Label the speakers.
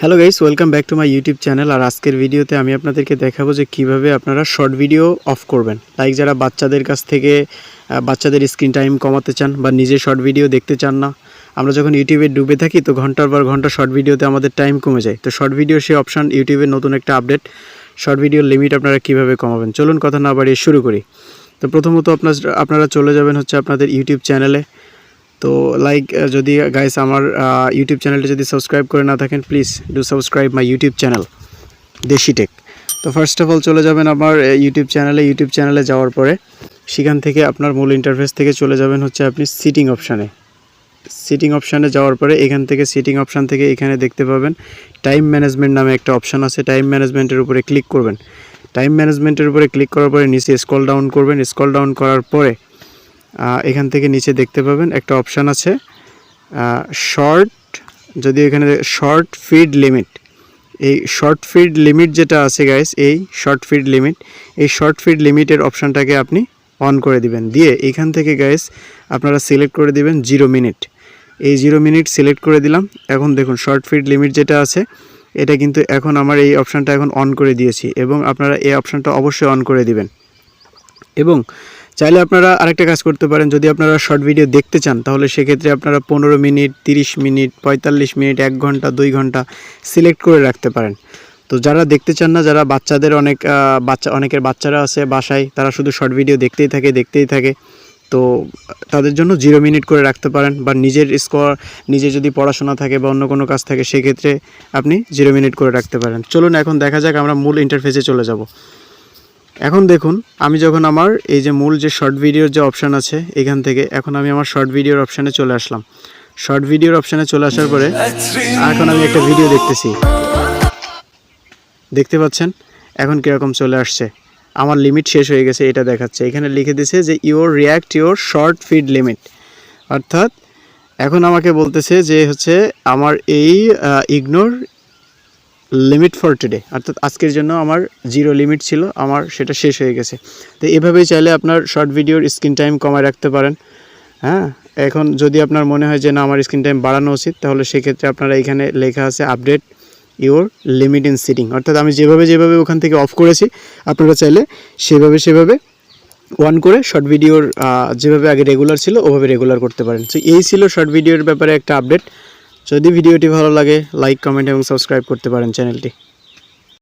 Speaker 1: Hello guys, welcome back to my YouTube channel. আর আজকের ভিডিওতে আমি আপনাদেরকে দেখাবো যে কিভাবে আপনারা শর্ট ভিডিও অফ করবেন। লাইক যারা বাচ্চাদের কাছ থেকে বাচ্চাদের স্ক্রিন টাইম কমাতে চান বা নিজে শর্ট ভিডিও দেখতে চান না। আমরা যখন ইউটিউবে ডুবে থাকি তো ঘন্টার পর ঘন্টা শর্ট ভিডিওতে আমাদের টাইম কমে যায়। তো শর্ট ভিডিও সেই অপশান ইউটিউবের নতুন একটা আপডেট, শর্ট ভিডিওর লিমিট আপনারা কিভাবে কমাবেন। চলুন কথা না বাড়িয়ে শুরু করি। তো প্রথমত আপনারা চলে যাবেন হচ্ছে আপনাদের ইউটিউব চ্যানেলে। তো লাইক যদি গাইস আমার ইউটিউব চ্যানেলটা যদি সাবস্ক্রাইব করে না থাকেন, please do subscribe my YouTube channel দেশি টেক। তো ফার্স্ট অফ অল চলে যাবেন আমার ইউটিউব চ্যানেলে যাওয়ার পরে সেখান থেকে আপনার মূল ইন্টারফেস থেকে চলে যাবেন হচ্ছে আপনি সিটিং অপশানে যাওয়ার পরে এখান থেকে সিটিং অপশান থেকে এখানে দেখতে পাবেন টাইম ম্যানেজমেন্ট নামে একটা অপশান আছে। টাইম ম্যানেজমেন্টের উপরে ক্লিক করবেন। টাইম ম্যানেজমেন্টের উপরে ক্লিক করার পরে নিচে স্ক্রল ডাউন করবেন। স্ক্রল ডাউন করার পরে এখান থেকে নিচে দেখতে পাবেন একটা অপশান আছে এখানে শর্ট ফিড লিমিট। এই শর্ট ফিড লিমিট যেটা আছে গাইস, এই শর্ট ফিড লিমিটের অপশানটাকে আপনি অন করে দিবেন। দিয়ে এখান থেকে গাইস আপনারা সিলেক্ট করে দিবেন 0 মিনিট। এই 0 মিনিট সিলেক্ট করে দিলাম। এখন দেখুন শর্ট ফিড লিমিট যেটা আছে এটা কিন্তু এখন আমার এই অপশানটা এখন অন করে দিয়েছি, এবং আপনারা এই অপশানটা অবশ্যই অন করে দিবেন। এবং চাইলে আপনারা আরেকটা কাজ করতে পারেন, যদি আপনারা শর্ট ভিডিও দেখতে চান তাহলে সেক্ষেত্রে আপনারা 15 মিনিট, 30 মিনিট, 45 মিনিট, 1 ঘন্টা, 2 ঘন্টা সিলেক্ট করে রাখতে পারেন। তো যারা দেখতে চান না, যারা বাচ্চাদের অনেকের বাচ্চারা আছে বাসায়, তারা শুধু শর্ট ভিডিও দেখতেই থাকে, তো তাদের জন্য 0 মিনিট করে রাখতে পারেন। বা নিজের যদি পড়াশোনা থাকে বা অন্য কোনো কাজ থাকে সেক্ষেত্রে আপনি 0 মিনিট করে রাখতে পারেন। চলুন এখন দেখা যাক, আমরা মূল ইন্টারফেসে চলে যাব। এখন দেখুন আমি যখন আমার এই যে মূল যে শর্ট ভিডিওর যে অপশান আছে এখান থেকে এখন আমি আমার শর্ট ভিডিওর অপশানে চলে আসলাম। শর্ট ভিডিওর অপশানে চলে আসার পরে এখন আমি একটা ভিডিও দেখতেছি, দেখতে পাচ্ছেন এখন কীরকম চলে আসছে। আমার লিমিট শেষ হয়ে গেছে এটা দেখাচ্ছে। এখানে লিখে দিয়েছে যে ইউর শর্ট ফিড লিমিট, অর্থাৎ এখন আমাকে বলতেছে যে হচ্ছে আমার এই ইগনোর লিমিট ফর টুডে, অর্থাৎ আজকের জন্য আমার 0 লিমিট ছিল, আমার সেটা শেষ হয়ে গেছে। তো এভাবেই চাইলে আপনার শর্ট ভিডিওর স্ক্রিন টাইম কমায় রাখতে পারেন। হ্যাঁ, এখন যদি আপনার মনে হয় যে না আমার স্ক্রিন টাইম বাড়ানো উচিত, তাহলে সেক্ষেত্রে আপনারা এখানে লেখা আছে update your limit in sitting, অর্থাৎ আমি যেভাবে ওখান থেকে অফ করেছি আপনারা চাইলে সেভাবে অন করে শর্ট ভিডিওর যেভাবে আগে রেগুলার ছিল ওভাবে রেগুলার করতে পারেন। তো এই ছিল শর্ট ভিডিওর ব্যাপারে একটা আপডেট। যদি ভিডিওটি ভালো লাগে লাইক, কমেন্ট এবং সাবস্ক্রাইব করতে পারেন চ্যানেলটি।